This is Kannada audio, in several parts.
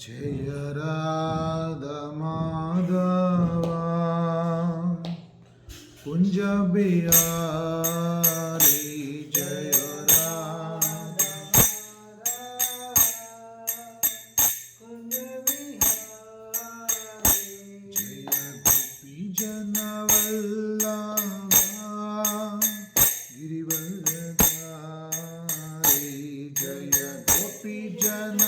जय राधा माधव कुंज बिहारी जय राधा कुंज बिहारी जय गोपी जन वल्लभा गिरिवरधारी जय गोपी जन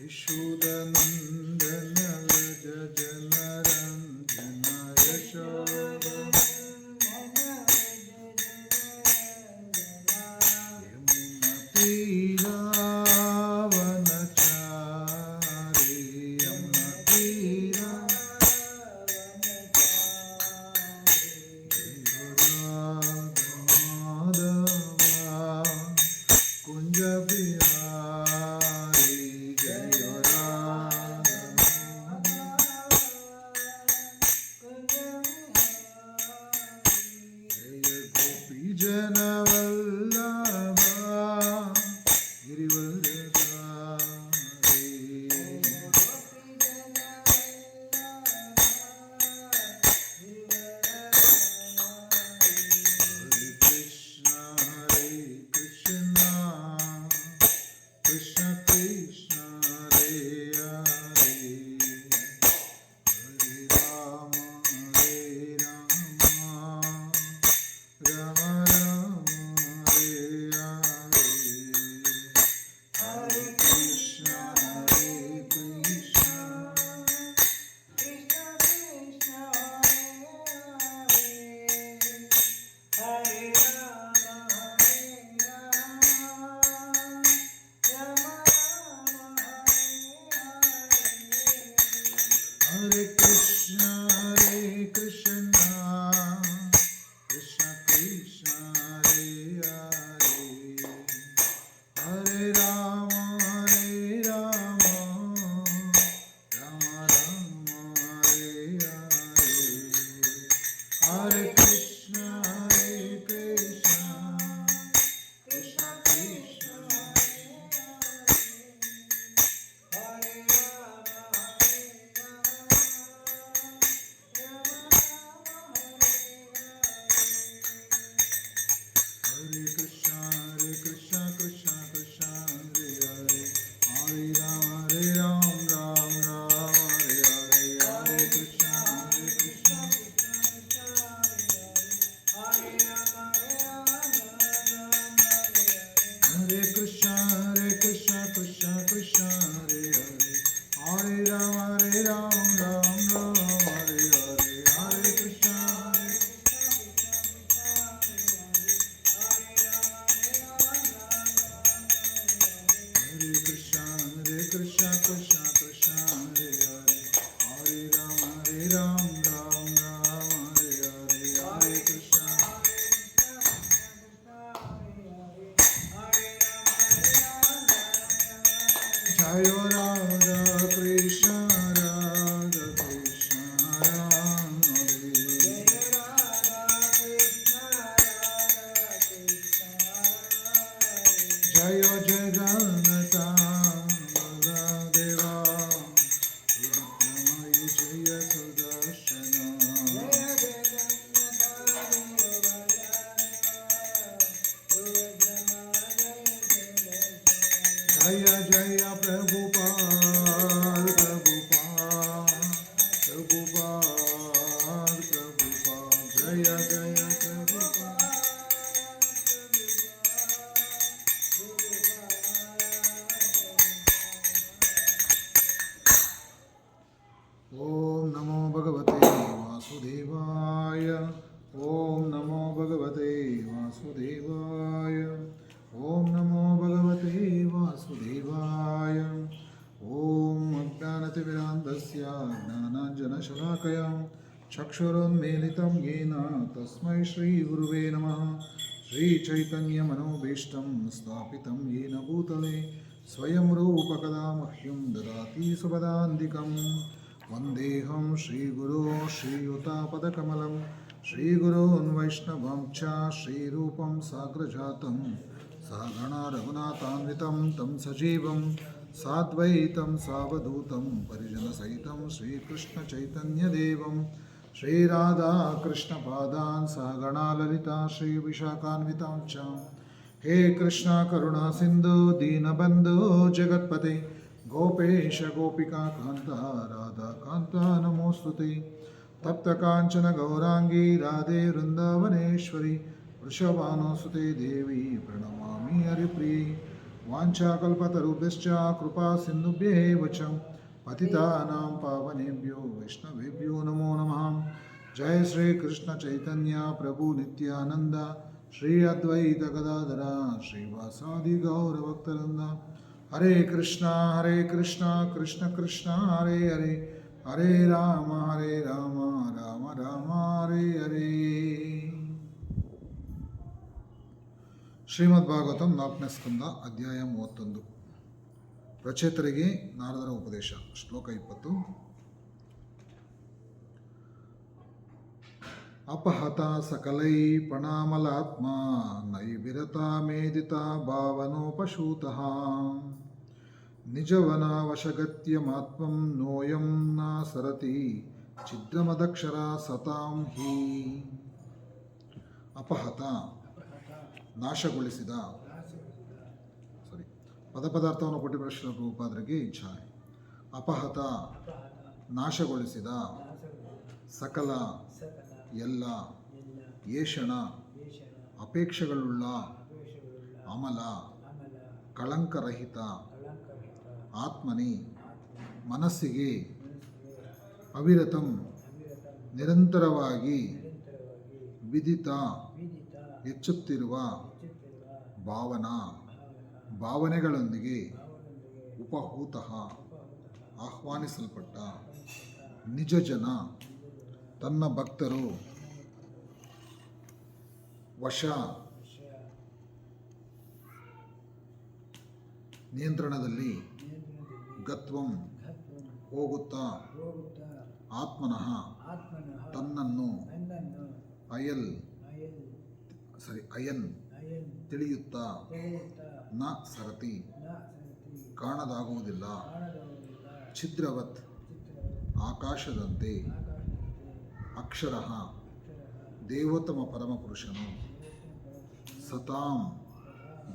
यशोदनन्दन व्रज जनरञ्जन यमुनतीरावनचारी माधवा कुंज बिहारी जय गोपी जन वल्लभा गिरिवरधारी हरे कृष्ण कृष्ण कृष्ण हरे हरे हरे राम राम राम हरे हरे हरे कृष्ण कृष्ण कृष्ण हरे हरे कृष्ण कृष्ण कृष्ण हरे हरे हरे राम राम राम हरे हरे हरे कृष्ण कृष्ण कृष्ण हरे हरे कृष्ण कृष्ण कृष्ण हरे हरे हरे राम राम हरे हरे हरे कृष्ण हरे कृष्ण कृष्ण कृष्ण हरे हरे हरे राम राम हरे हरे हरे कृष्ण हरे कृष्ण कृष्ण कृष्ण हरे हरे हरे राम राम हरे हरे हरे कृष्ण जय राधा कृष्ण राम हरे जय जगन्नाथ बलदेवा सुभद्रमयि जय सुदर्शन जय जय प्रभुपाद जय जय प्रभुपाद ओम नमो भगवते वासुदेवाय ओम नमो भगवते वासुदेवाय ओम नमो भगवते वासुदेवाय ओम अज्ञानतिमिरान्धस्य ज्ञानाञ्जनशलाकया चक्षुरुन्मीलितं येन तस्मै श्रीगुरुवे नमः श्रीचैतन्यमनोभीष्टं स्थापितं येन भूतले स्वयं रूपकदा मह्यं ददाति सुपदान्तिकम् वन्देऽहं श्रीगुरो श्रीयुतापदकमलं श्रीगुरून् वैष्णवं च श्रीरूपं साग्रजातं सहगणा रघुनाथान्वितं तं सजीवं साद्वैतं सावधूतं परिजनसहितं श्रीकृष्णचैतन्यदेवं श्रीराधाकृष्णपादान् सहगणा ललिता श्रीविशाखान्वितां च हे कृष्ण करुणा सिन्धु दीनबन्धु जगत्पते गोपेश गोपिका कान्त राधा कान्त नमोऽस्तुते तप्त कांचन गौरांगी राधे वृंदावनेश्वरी वृषभानुसुते देवी प्रणमामि हरिप्रिये वाञ्छाकल्पतरुभ्यश्च कृपा सिन्धुभ्येव च पतितानां पावनेभ्यो वैष्णवेभ्यो नमो नमः। जय श्री कृष्ण चैतन्य प्रभु नित्यानंद श्री अद्वैत गदाधर श्रीवासादि गौरभक्तवृंद। हरे कृष्णा कृष्ण कृष्ण हरे हरे हरे राम राम राम हरे हरे। ಶ್ರೀಮದ್ ಭಾಗವತಂ 4ನೇ ಸ್ಕಂದ ಅಧ್ಯಾಯ 31 ರಚಯಿತರಿಗೆ ನಾರದರ ಉಪದೇಶ ಶ್ಲೋಕ 20 ಅಪಹತ ಸಕಲೈ ಪಣಾಮಲಾತ್ಮ ನೈವಿರತ ಮೇದಿತ ಭಾವನೋಪಶೂತಃ ನಿಜವನಾವಶಗತ್ಯಮಾತ್ಮಂ ನೋಯಂ ನ ಸರತಿ ಛಿದ್ರಮದಕ್ಷರ ಸತಾಂ ಹಿ. ಅಪಹತ ನಾಶಗೊಳಿಸಿದ, ಪದಾರ್ಥವನ್ನು ಕೊಟ್ಟಿರುವ ಶ್ರೀಲ ಪ್ರಭುಪಾದರಿಗೆ ಇಚ್ಛಾ. ಅಪಹತ ನಾಶಗೊಳಿಸಿದ, ಸಕಲ ಎಲ್ಲ, ಏಷಣ ಅಪೇಕ್ಷೆಗಳುಳ್ಳ, ಅಮಲ ಕಳಂಕರಹಿತ, ಆತ್ಮನಿ ಮನಸ್ಸಿಗೆ, ಅವಿರತಂ ನಿರಂತರವಾಗಿ, ವಿದಿತ ಹೆಚ್ಚುತ್ತಿರುವ, ಭಾವನಾ ಭಾವನೆಗಳೊಂದಿಗೆ, ಉಪಹೂತಃ ಆಹ್ವಾನಿಸಲ್ಪಟ್ಟ, ನಿಜ ಜನ ತನ್ನ ಭಕ್ತರು, ವಶ ನಿಯಂತ್ರಣದಲ್ಲಿ, ಗತ್ವಂ ಹೋಗುತ್ತಾ, ಆತ್ಮನಃ ತನ್ನನ್ನು, ಅಯನ್ ತಿಳಿಯುತ್ತಾ, ನ ಸರತಿ ಕಾಣದಾಗುವುದಿಲ್ಲ, ಛಿದ್ರವತ್ ಆಕಾಶದಂತೆ, ಅಕ್ಷರ ದೇವೋತ್ತಮ ಪರಮಪುರುಷನು, ಸತಾಂ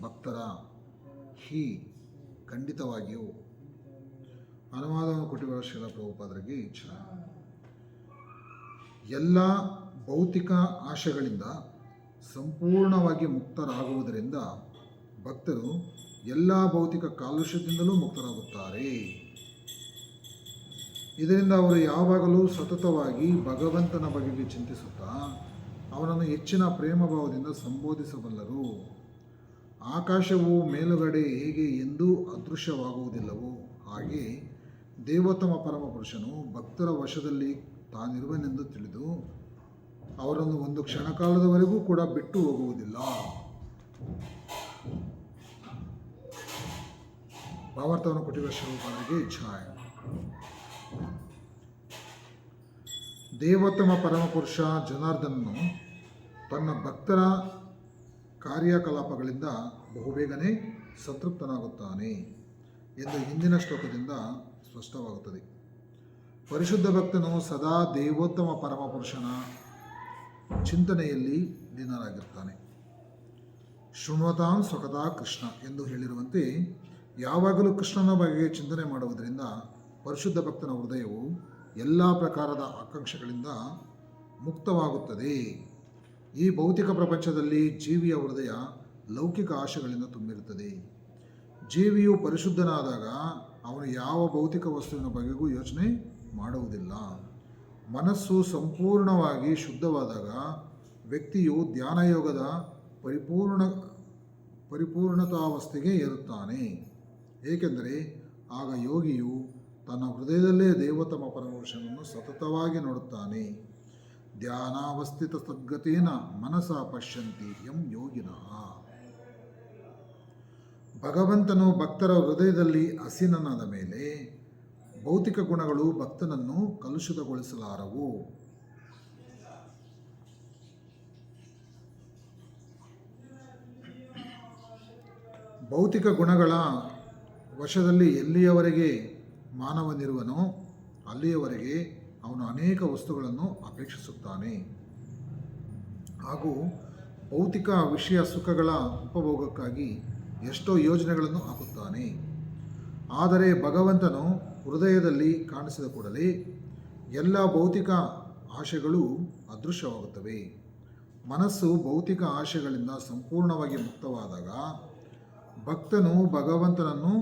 ಭಕ್ತರ, ಹಿ ಖಂಡಿತವಾಗಿಯೂ. ಅನುವಾದವನ್ನು ಕೊಟ್ಟಿರುವ ಶ್ರೀಲ ಪ್ರಭುಪಾದರಿಗೆ ಇಚ್ಛಾ. ಎಲ್ಲ ಭೌತಿಕ ಆಶೆಗಳಿಂದ ಸಂಪೂರ್ಣವಾಗಿ ಮುಕ್ತರಾಗುವುದರಿಂದ ಭಕ್ತರು ಎಲ್ಲ ಭೌತಿಕ ಕಾಲುಷ್ಯದಿಂದಲೂ ಮುಕ್ತರಾಗುತ್ತಾರೆ. ಇದರಿಂದ ಅವರು ಯಾವಾಗಲೂ ಸತತವಾಗಿ ಭಗವಂತನ ಬಗೆಗೆ ಚಿಂತಿಸುತ್ತಾ ಅವನನ್ನು ಹೆಚ್ಚಿನ ಪ್ರೇಮ ಭಾವದಿಂದ ಸಂಬೋಧಿಸಬಲ್ಲರು. ಆಕಾಶವು ಮೇಲುಗಡೆ ಹೇಗೆ ಎಂದೂ ಅದೃಶ್ಯವಾಗುವುದಿಲ್ಲವೋ ಹಾಗೆ ದೇವೋತ್ತಮ ಪರಮಪುರುಷನು ಭಕ್ತರ ವಶದಲ್ಲಿ ತಾನಿರುವನೆಂದು ತಿಳಿದು ಅವರನ್ನು ಒಂದು ಕ್ಷಣಕಾಲದವರೆಗೂ ಕೂಡ ಬಿಟ್ಟು ಹೋಗುವುದಿಲ್ಲ. ಭಾವಾರ್ಥವನ್ನು ಕೊಟ್ಟಿರುವ ಶ್ರೀಪಾದರಿಗೆ ಇಚ್ಛಾ. ದೇವೋತ್ತಮ ಪರಮಪುರುಷ ಜನಾರ್ದನನು ತನ್ನ ಭಕ್ತರ ಕಾರ್ಯಕಲಾಪಗಳಿಂದ ಬಹುಬೇಗನೆ ಸಂತೃಪ್ತನಾಗುತ್ತಾನೆ ಎಂದು ಹಿಂದಿನ ಶ್ಲೋಕದಿಂದ ಸ್ಪಷ್ಟವಾಗುತ್ತದೆ. ಪರಿಶುದ್ಧ ಭಕ್ತನು ಸದಾ ದೇವೋತ್ತಮ ಪರಮಪುರುಷನ ಚಿಂತನೆಯಲ್ಲಿ ಲೀನರಾಗಿರ್ತಾನೆ. ಶೃಣ್ವತಾಂ ಸ್ವಕಥಾ ಕೃಷ್ಣ ಎಂದು ಹೇಳಿರುವಂತೆ ಯಾವಾಗಲೂ ಕೃಷ್ಣನ ಬಗ್ಗೆ ಚಿಂತನೆ ಮಾಡುವುದರಿಂದ ಪರಿಶುದ್ಧ ಭಕ್ತನ ಹೃದಯವು ಎಲ್ಲ ಪ್ರಕಾರದ ಆಕಾಂಕ್ಷೆಗಳಿಂದ ಮುಕ್ತವಾಗುತ್ತದೆ. ಈ ಭೌತಿಕ ಪ್ರಪಂಚದಲ್ಲಿ ಜೀವಿಯ ಹೃದಯ ಲೌಕಿಕ ಆಶೆಗಳಿಂದ ತುಂಬಿರುತ್ತದೆ. ಜೀವಿಯು ಪರಿಶುದ್ಧನಾದಾಗ ಅವನು ಯಾವ ಭೌತಿಕ ವಸ್ತುವಿನ ಬಗೆಗೂ ಯೋಚನೆ ಮಾಡುವುದಿಲ್ಲ. ಮನಸ್ಸು ಸಂಪೂರ್ಣವಾಗಿ ಶುದ್ಧವಾದಾಗ ವ್ಯಕ್ತಿಯು ಧ್ಯಾನಯೋಗದ ಪರಿಪೂರ್ಣತಾವಸ್ಥೆಗೆ ಏರುತ್ತಾನೆ. ಏಕೆಂದರೆ ಆಗ ಯೋಗಿಯು ತನ್ನ ಹೃದಯದಲ್ಲೇ ದೇವೋತ್ತಮ ಪರಮಪುರುಷನನ್ನು ಸತತವಾಗಿ ನೋಡುತ್ತಾನೆ. ಧ್ಯಾನಾವಸ್ಥಿತ ಸದ್ಗತೇನ ಮನಸ ಪಶ್ಯಂತಿ ಎಂ ಯೋಗಿನಃ. ಭಗವಂತನು ಭಕ್ತರ ಹೃದಯದಲ್ಲಿ ಆಸೀನನಾದ ಮೇಲೆ ಭೌತಿಕ ಗುಣಗಳು ಭಕ್ತನನ್ನು ಕಲುಷಿತಗೊಳಿಸಲಾರವು. ಭೌತಿಕ ಗುಣಗಳ ವಶದಲ್ಲಿ ಎಲ್ಲಿಯವರೆಗೆ ಮಾನವನಿರುವನೋ ಅಲ್ಲಿಯವರೆಗೆ ಅವನು ಅನೇಕ ವಸ್ತುಗಳನ್ನು ಅಪೇಕ್ಷಿಸುತ್ತಾನೆ ಹಾಗೂ ಭೌತಿಕ ವಿಷಯ ಸುಖಗಳ ಉಪಭೋಗಕ್ಕಾಗಿ ಎಷ್ಟೋ ಯೋಜನೆಗಳನ್ನು ಹಾಕುತ್ತಾನೆ. ಆದರೆ ಭಗವಂತನು ಹೃದಯದಲ್ಲಿ ಕಾಣಿಸಿದ ಕೂಡಲೇ ಎಲ್ಲ ಭೌತಿಕ ಆಶೆಗಳು ಅದೃಶ್ಯವಾಗುತ್ತವೆ. ಮನಸ್ಸು ಭೌತಿಕ ಆಶೆಗಳಿಂದ ಸಂಪೂರ್ಣವಾಗಿ ಮುಕ್ತವಾದಾಗ ಭಕ್ತನು ಭಗವಂತನನ್ನು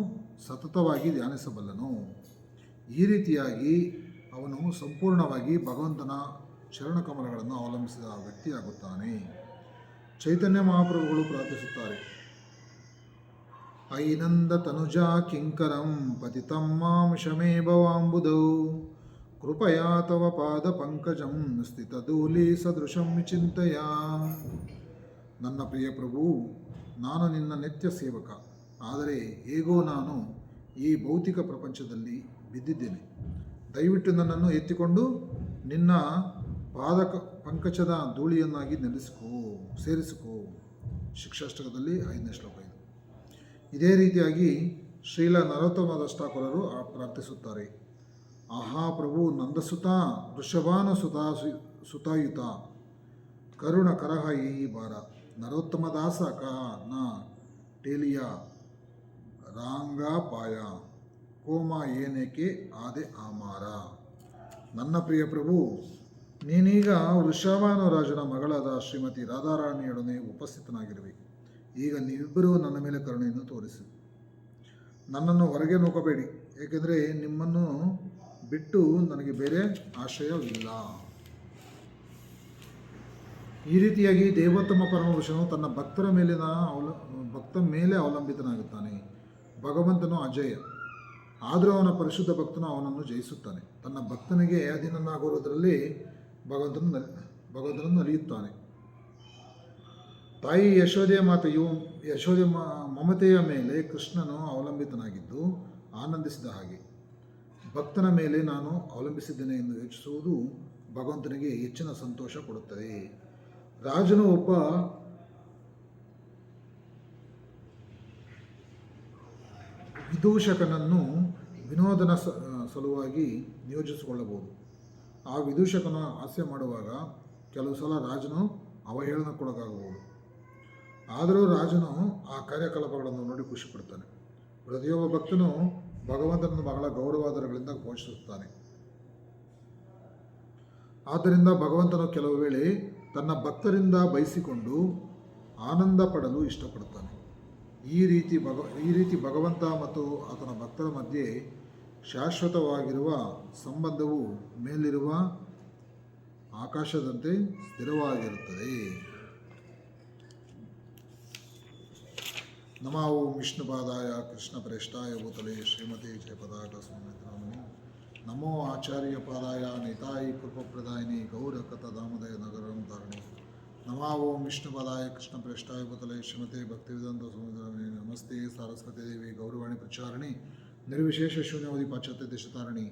ಸತತವಾಗಿ ಧ್ಯಾನಿಸಬಲ್ಲನು. ಈ ರೀತಿಯಾಗಿ ಅವನು ಸಂಪೂರ್ಣವಾಗಿ ಭಗವಂತನ ಚರಣಕಮಲಗಳನ್ನು ಅವಲಂಬಿಸಿದ ವ್ಯಕ್ತಿಯಾಗುತ್ತಾನೆ. ಚೈತನ್ಯ ಮಹಾಪ್ರಭುಗಳು ಪ್ರಾರ್ಥಿಸುತ್ತಾರೆ, ಐನಂದ ತನುಜಾ ಕಿಂಕರಂ ಪತಿತಂ ಮಾಂ ಶಮೇ ಭವಾಂಬುಧೌ ಕೃಪಯಾ ತವ ಪಾದ ಪಂಕಜಂ ಸ್ಥಿತಧೂಲಿ ಸದೃಶಂ ವಿಚಿಂತಯ. ನನ್ನ ಪ್ರಿಯ ಪ್ರಭು, ನಾನು ನಿನ್ನ ನಿತ್ಯ ಸೇವಕ. ಆದರೆ ಹೇಗೋ ನಾನು ಈ ಭೌತಿಕ ಪ್ರಪಂಚದಲ್ಲಿ ಬಿದ್ದಿದ್ದೇನೆ. ದಯವಿಟ್ಟು ನನ್ನನ್ನು ಎತ್ತಿಕೊಂಡು ನಿನ್ನ ಪಾದ ಪಂಕಜದ ಧೂಳಿಯನ್ನಾಗಿ ಸೇರಿಸಿಕೋ. ಶಿಕ್ಷಾಷ್ಟಕದಲ್ಲಿ 5ನೇ ಶ್ಲೋಕ ಇದು. ಇದೇ ರೀತಿಯಾಗಿ ಶ್ರೀಲ ನರೋತ್ತಮ ದಾಸ್ ಠಾಕೂರರು ಪ್ರಾರ್ಥಿಸುತ್ತಾರೆ, ಆಹಾ ಪ್ರಭು ನಂದಸುತ ವೃಷಭಾನುಸುತ ಸುತಾಯುತ ಕರುಣ ಕರಹ ಈ ಬಾರ ನರೋತ್ತಮ ದಾಸ ಕ ನ ಟೇಲಿಯ ರಾಂಗ ಪಾಯ ಕೋಮ ಏನೇಕೆ ಆದೆ ಆಮಾರ. ನನ್ನ ಪ್ರಿಯ ಪ್ರಭು, ನೀನೀಗ ವೃಷಭಾನು ರಾಜನ ಮಗಳಾದ ಶ್ರೀಮತಿ ರಾಧಾರಾಣಿಯೊಡನೆ ಉಪಸ್ಥಿತನಾಗಿರುವೆ. ಈಗ ನೀವಿಬ್ಬರೂ ನನ್ನ ಮೇಲೆ ಕರುಣೆಯನ್ನು ತೋರಿಸಿ ನನ್ನನ್ನು ಹೊರಗೆ ನೂಕಬೇಡಿ, ಏಕೆಂದರೆ ನಿಮ್ಮನ್ನು ಬಿಟ್ಟು ನನಗೆ ಬೇರೆ ಆಶ್ರಯವಿಲ್ಲ. ಈ ರೀತಿಯಾಗಿ ದೇವೋತ್ತಮ ಪರಮಪುರುಷನು ತನ್ನ ಭಕ್ತರ ಮೇಲೆ ಅವಲಂಬಿತನಾಗುತ್ತಾನೆ. ಭಗವಂತನು ಅಜೇಯ, ಆದರೂ ಅವನ ಪರಿಶುದ್ಧ ಭಕ್ತನು ಅವನನ್ನು ಜಯಿಸುತ್ತಾನೆ. ತನ್ನ ಭಕ್ತನಿಗೆ ಅಧೀನನಾಗಿರುವುದರಲ್ಲಿ ಭಗವಂತನು ನಲಿಯುತ್ತಾನೆ. ತಾಯಿ ಯಶೋದೆ ಮಮತೆಯ ಮೇಲೆ ಕೃಷ್ಣನು ಅವಲಂಬಿತನಾಗಿದ್ದು ಆನಂದಿಸಿದ ಹಾಗೆ ಭಕ್ತನ ಮೇಲೆ ನಾನು ಅವಲಂಬಿಸಿದ್ದೇನೆ ಎಂದು ಯೋಚಿಸುವುದು ಭಗವಂತನಿಗೆ ಹೆಚ್ಚಿನ ಸಂತೋಷ ಕೊಡುತ್ತದೆ. ರಾಜನು ಒಬ್ಬ ವಿದೂಷಕನನ್ನು ವಿನೋದನ ಸಲುವಾಗಿ ನಿಯೋಜಿಸಿಕೊಳ್ಳಬಹುದು. ಆ ವಿದೂಷಕನ ಹಾಸ್ಯ ಮಾಡುವಾಗ ಕೆಲವು ಸಲ ರಾಜನು ಅವಹೇಳನಕ್ಕೊಳಗಾಗಬಹುದು. ಆದರೂ ರಾಜನು ಆ ಕಾರ್ಯಕಲಾಪಗಳನ್ನು ನೋಡಿ ಖುಷಿಪಡ್ತಾನೆ. ಪ್ರತಿಯೊಬ್ಬ ಭಕ್ತನು ಭಗವಂತನನ್ನು ಬಹಳ ಗೌರವಾದರಗಳಿಂದ ಘೋಷಿಸುತ್ತಾನೆ. ಆದ್ದರಿಂದ ಭಗವಂತನು ಕೆಲವು ವೇಳೆ ತನ್ನ ಭಕ್ತರಿಂದ ಬಯಸಿಕೊಂಡು ಆನಂದ ಪಡಲು ಇಷ್ಟಪಡುತ್ತಾನೆ. ಈ ರೀತಿ ಭಗವಂತ ಮತ್ತು ಆತನ ಭಕ್ತರ ಮಧ್ಯೆ ಶಾಶ್ವತವಾಗಿರುವ ಸಂಬಂಧವು ಮೇಲಿರುವ ಆಕಾಶದಂತೆ ಸ್ಥಿರವಾಗಿರುತ್ತದೆ. ನಮೋ ವಿಷ್ಣುಪಾದಾಯ ಕೃಷ್ಣಪ್ರೇಷ್ಠಾಯ ಭೂತಲೆ ಶ್ರೀಮತಿ ಜಯಪದಾಕ ಸ್ವಾಮಿತ್ರಾಮಣಿ ನಮೋ ಆಚಾರ್ಯ ಪಾದಾಯ ನಿತಾಯಿ ಕೃಪಪ್ರದಾಯಿನಿ ಗೌರಕತ ದಾಮೋದಯ ನಗರಂ ಧಾರಣಿ ನಮೋ ವಿಷ್ಣುಪಾದಾಯ ಕೃಷ್ಣಪ್ರೇಷ್ಠಾಯ ಭೂತಲೆ ಶ್ರೀಮತಿ ಭಕ್ತಿವೇದಾಂತ ಸ್ವಾಮಿತ್ರಾಮಣಿ ನಮಸ್ತೆ ಸಾರಸ್ವತಿ ದೇವಿ ಗೌರವಾಣಿ ಪ್ರಚಾರಣಿ ನಿರ್ವಿಶೇಷ ಶೂನ್ಯವಧಿ ಪಾಶ್ಚಾತ್ಯ ದೇಶತಾರಣಿ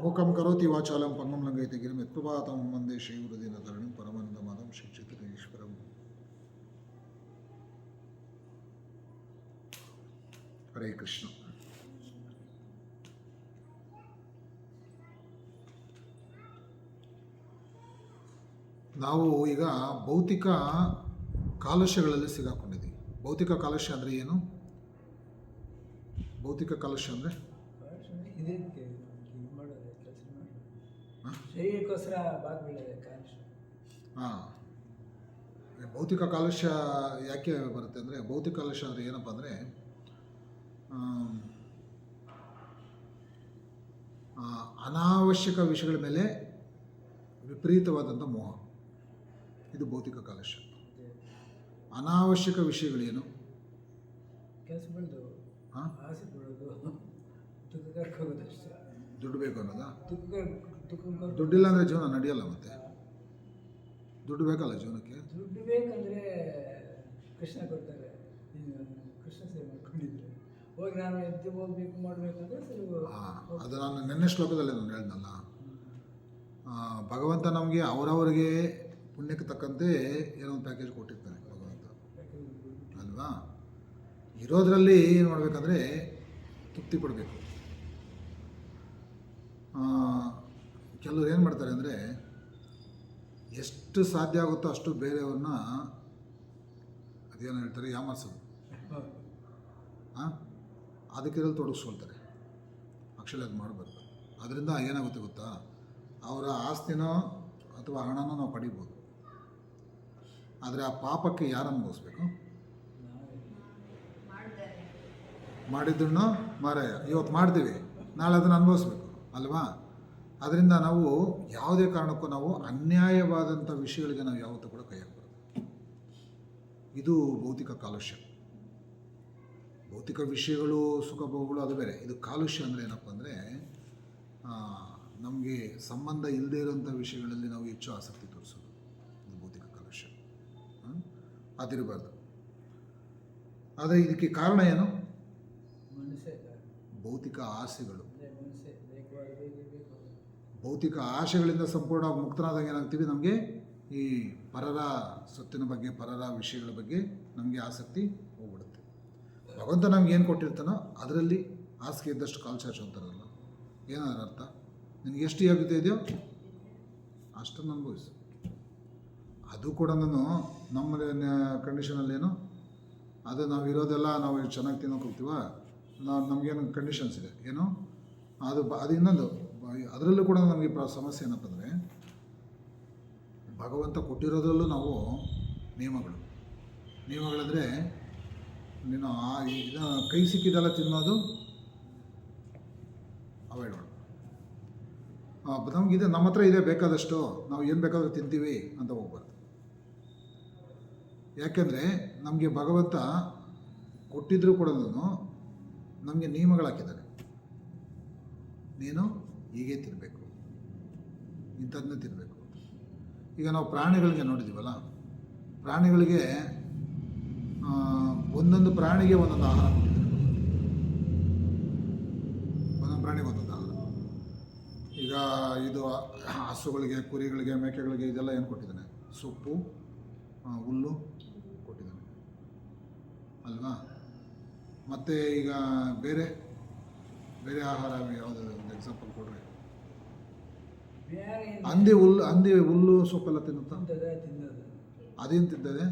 ಮೂಕಂ ಕರೋತಿ ವಾಚಾಲಂ ಪಂಗಂ ಲಂಘಯತಿ ಗಿರಿಂ ಯತ್ಕೃಪಾತಂ ವಂದೇ ಶ್ರೀಗುರುದೀನ ತರಣಿ ಪರಮಾನಂದ ಮಾಧವಂ ಶಿಕ್ಷಿತ ಈಶ್ವರಂ. ಹರೇ ಕೃಷ್ಣ. ನಾವು ಈಗ ಭೌತಿಕ ಕಾಲುಷ್ಯಗಳಲ್ಲಿ ಸಿಗಾಕೊಂಡಿದ್ದೀವಿ. ಭೌತಿಕ ಕಾಲುಷ್ಯ ಅಂದರೆ ಏನು? ಭೌತಿಕ ಕಾಲುಷ್ಯ ಅಂದರೆ ಹಾಂ, ಭೌತಿಕ ಕಾಲುಷ್ಯ ಯಾಕೆ ಬರುತ್ತೆ ಅಂದರೆ, ಭೌತಿಕ ಕಾಲುಷ್ಯ ಅಂದರೆ ಏನಪ್ಪ ಅಂದರೆ ಅನಾವಶ್ಯಕ ವಿಷಯಗಳ ಮೇಲೆ ವಿಪರೀತವಾದಂಥ ಮೋಹ, ಇದು ಭೌತಿಕ ಕಾಲುಷ್ಯ. ಅನಾವಶ್ಯಕ ವಿಷಯಗಳೇನು? ದುಡ್ಡು ಬೇಕು ಅನ್ನೋದಾ? ದುಡ್ಡಿಲ್ಲ ಅಂದರೆ ಜೀವನ ನಡೆಯಲ್ಲ. ಮತ್ತೆ ದುಡ್ಡು ಬೇಕಲ್ಲ ಜೀವನಕ್ಕೆ. ದುಡ್ಡು ಬೇಕಂದ್ರೆ ಕೃಷ್ಣ ಕೊಡ್ತಾರೆ. ಕೃಷ್ಣ ಸೇವೆ ಮಾಡ್ಕೊಂಡಿದ್ರೆ ಹೋಗಿ ನಾನು ಎದ್ದು ಹೋಗ್ಬೇಕು ಮಾಡಬೇಕಂದ್ರೆ ಅದು ನಾನು ನಿನ್ನೆ ಶ್ಲೋಕದಲ್ಲಿ ನಾನು ಹೇಳಿದ್ನಲ್ಲ, ಭಗವಂತ ನಮಗೆ ಅವರವರಿಗೆ ಪುಣ್ಯಕ್ಕೆ ತಕ್ಕಂತೆ ಏನೋ ಒಂದು ಪ್ಯಾಕೇಜ್ ಕೊಟ್ಟಿರ್ತಾನೆ ಭಗವಂತ ಅಲ್ವಾ. ಇರೋದರಲ್ಲಿ ಏನು ಮಾಡಬೇಕಂದ್ರೆ ತೃಪ್ತಿ ಪಡಬೇಕು. ಕೆಲವರು ಏನು ಮಾಡ್ತಾರೆ ಅಂದರೆ ಎಷ್ಟು ಸಾಧ್ಯ ಆಗುತ್ತೋ ಅಷ್ಟು ಬೇರೆಯವ್ರನ್ನ ಅದೇನು ಹೇಳ್ತಾರೆ ಯಾಮಾರಿಸೋದು, ಅದಕ್ಕಿರಲು ತೊಡಗಿಸ್ಕೊಳ್ತಾರೆ. ಆ್ಯಕ್ಚುಲಿ ಅದು ಮಾಡಬಾರ್ದು. ಅದರಿಂದ ಏನಾಗುತ್ತೆ ಗೊತ್ತಾ, ಅವರ ಆಸ್ತಿನೋ ಅಥವಾ ಹಣನೋ ನಾವು ಪಡಿಬೋದು, ಆದರೆ ಆ ಪಾಪಕ್ಕೆ ಯಾರು ಅನುಭವಿಸ್ಬೇಕು? ಮಾಡಿದ್ದನ್ನು ಮಾರಾಯ ಇವತ್ತು ಮಾಡ್ತೀವಿ, ನಾಳೆ ಅದನ್ನು ಅನುಭವಿಸ್ಬೇಕು ಅಲ್ವಾ? ಅದರಿಂದ ನಾವು ಯಾವುದೇ ಕಾರಣಕ್ಕೂ ನಾವು ಅನ್ಯಾಯವಾದಂಥ ವಿಷಯಗಳಿಗೆ ನಾವು ಯಾವತ್ತೂ ಕೂಡ ಕೈ ಹಾಕಬಾರ್ದು. ಇದು ಭೌತಿಕ ಕಾಲುಷ್ಯ. ಭೌತಿಕ ವಿಷಯಗಳು, ಸುಖ ಭೋಗಗಳು ಅದು ಬೇರೆ. ಇದು ಕಾಲುಷ್ಯ ಅಂದರೆ ಏನಪ್ಪ ಅಂದರೆ ನಮಗೆ ಸಂಬಂಧ ಇಲ್ಲದೇ ಇರೋಂಥ ವಿಷಯಗಳಲ್ಲಿ ನಾವು ಹೆಚ್ಚು ಆಸಕ್ತಿ ತೋರಿಸೋದು. ಇದು ಭೌತಿಕ ಕಾಲುಷ್ಯ. ಅದಿರಬಾರ್ದು. ಆದರೆ ಇದಕ್ಕೆ ಕಾರಣ ಏನು? ಭೌತಿಕ ಆಸೆಗಳು. ಭೌತಿಕ ಆಶೆಗಳಿಂದ ಸಂಪೂರ್ಣವಾಗಿ ಮುಕ್ತನಾದಾಗ ಏನಾಗ್ತೀವಿ, ನಮಗೆ ಈ ಪರರ ಸೊತ್ತಿನ ಬಗ್ಗೆ, ಪರರ ವಿಷಯಗಳ ಬಗ್ಗೆ ನಮಗೆ ಆಸಕ್ತಿ ಹೋಗ್ಬಿಡುತ್ತೆ. ಭಗವಂತ ನಮ್ಗೆ ಏನು ಕೊಟ್ಟಿರ್ತಾನೋ ಅದರಲ್ಲಿ ಹಾಸಿಗೆ ಇದ್ದಷ್ಟು ಕಾಲು ಚಾಚು ಅಂತಾರಲ್ಲ, ಏನಾದ್ರು ಅರ್ಥ? ನಿನಗೆ ಎಷ್ಟು ಯೋಗ್ಯತೆ ಇದೆಯೋ ಅಷ್ಟನ್ನು ಅನುಭವಿಸು. ಅದು ಕೂಡ ನಾನು ನಮ್ಮ ಕಂಡೀಷನಲ್ಲೇನು, ಅದು ನಾವು ಇರೋದೆಲ್ಲ ನಾವು ಚೆನ್ನಾಗಿ ತಿನ್ನೋಕೆ ಹೋಗ್ತೀವ, ನಮಗೇನು ಕಂಡೀಷನ್ಸ್ ಇದೆ ಏನು, ಅದು ಇನ್ನೊಂದು. ಅದರಲ್ಲೂ ಕೂಡ ನಮಗೆ ಸಮಸ್ಯೆ ಏನಪ್ಪ ಅಂದರೆ, ಭಗವಂತ ಕೊಟ್ಟಿರೋದ್ರಲ್ಲೂ ನಾವು ನಿಯಮಗಳಂದರೆ ನೀನು ಇದು ಕೈ ಸಿಕ್ಕಿದೆಲ್ಲ ತಿನ್ನೋದು ಅವಾಯ್ಡ್ ಮಾಡು. ನಮಗಿದೆ, ನಮ್ಮ ಹತ್ರ ಇದೆ ಬೇಕಾದಷ್ಟು, ನಾವು ಏನು ಬೇಕಾದರೂ ತಿಂತೀವಿ ಅಂತ ಹೋಗ್ಬಾರ್ದು. ಯಾಕೆಂದರೆ ನಮಗೆ ಭಗವಂತ ಕೊಟ್ಟಿದ್ರೂ ಕೂಡ ನಮಗೆ ನಿಯಮಗಳು ಹಾಕಿದ್ದಾನೆ. ನೀನು ಹೀಗೆ ತಿನ್ನಬೇಕು, ಇಂಥದ್ದನ್ನೇ ತಿನ್ನಬೇಕು. ಈಗ ನಾವು ಪ್ರಾಣಿಗಳಿಗೆ ನೋಡಿದ್ದೀವಲ್ಲ, ಪ್ರಾಣಿಗಳಿಗೆ ಒಂದೊಂದು ಪ್ರಾಣಿಗೆ ಒಂದೊಂದು ಆಹಾರ ಕೊಟ್ಟಿದ್ದಾರೆ. ಒಂದೊಂದು ಪ್ರಾಣಿಗೆ ಒಂದೊಂದು ಆಹಾರ. ಈಗ ಇದು ಹಸುಗಳಿಗೆ, ಕುರಿಗಳಿಗೆ, ಮೇಕೆಗಳಿಗೆ ಇದೆಲ್ಲ ಏನು ಕೊಟ್ಟಿದ್ದಾನೆ? ಸೊಪ್ಪು, ಹುಲ್ಲು ಕೊಟ್ಟಿದ್ದಾನೆ ಅಲ್ವಾ? ಮತ್ತು ಈಗ ಬೇರೆ ಬೇರೆ ಆಹಾರ ಯಾವುದು ಒಂದು ಎಕ್ಸಾಂಪಲ್ ಕೊಡ್ರಿ. ಹಂದಿ ಹುಲ್ಲು ಸೊಪ್ಪೆಲ್ಲ ತಿನ್ನುತ್ತಾ? ಅದೇನು ತಿಂತದೆ?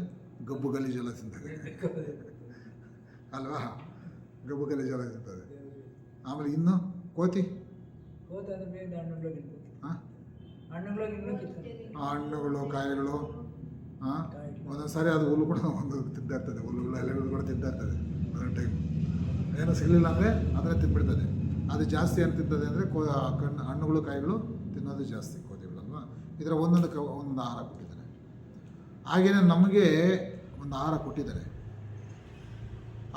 ಗಬ್ಬು ಗಲೀಜೆಲ್ಲ ತಿಂತದೆ ಅಲ್ವಾ? ಗಬ್ಬು ಗಲೀಜೆಲ್ಲ ತಿಂತದೆ. ಆಮೇಲೆ ಇನ್ನು ಕೋತಿ ಹಣ್ಣುಗಳು, ಕಾಯಿಗಳು, ಒಂದೊಂದು ಸಾರಿ ಅದು ಹುಲ್ಲು ಕೂಡ ಒಂದು ತಿಂತಾ ಇರ್ತದೆ. ಹುಲ್ಲುಗಳು, ಎಲೆಗಳು ಕೂಡ ತಿಂತಾ ಇರ್ತದೆ. ಒಂದೊಂದು ಟೈಮ್ ಏನೋ ಸಿಗಲಿಲ್ಲ ಅಂದರೆ ಅದನ್ನೇ ತಿಂದ್ಬಿಡ್ತದೆ. ಅದು ಜಾಸ್ತಿ ಏನು ತಿಂತದೆ ಅಂದರೆ ಹಣ್ಣುಗಳು, ಕಾಯಿಗಳು ತಿನ್ನೋದು ಜಾಸ್ತಿ ಕೋತಿಗಳಲ್ವಾ? ಇದರ ಒಂದೊಂದು ಆಹಾರ ಕೊಟ್ಟಿದ್ದಾರೆ. ಹಾಗೆಯೇ ನಮಗೆ ಒಂದು ಆಹಾರ ಕೊಟ್ಟಿದ್ದಾರೆ.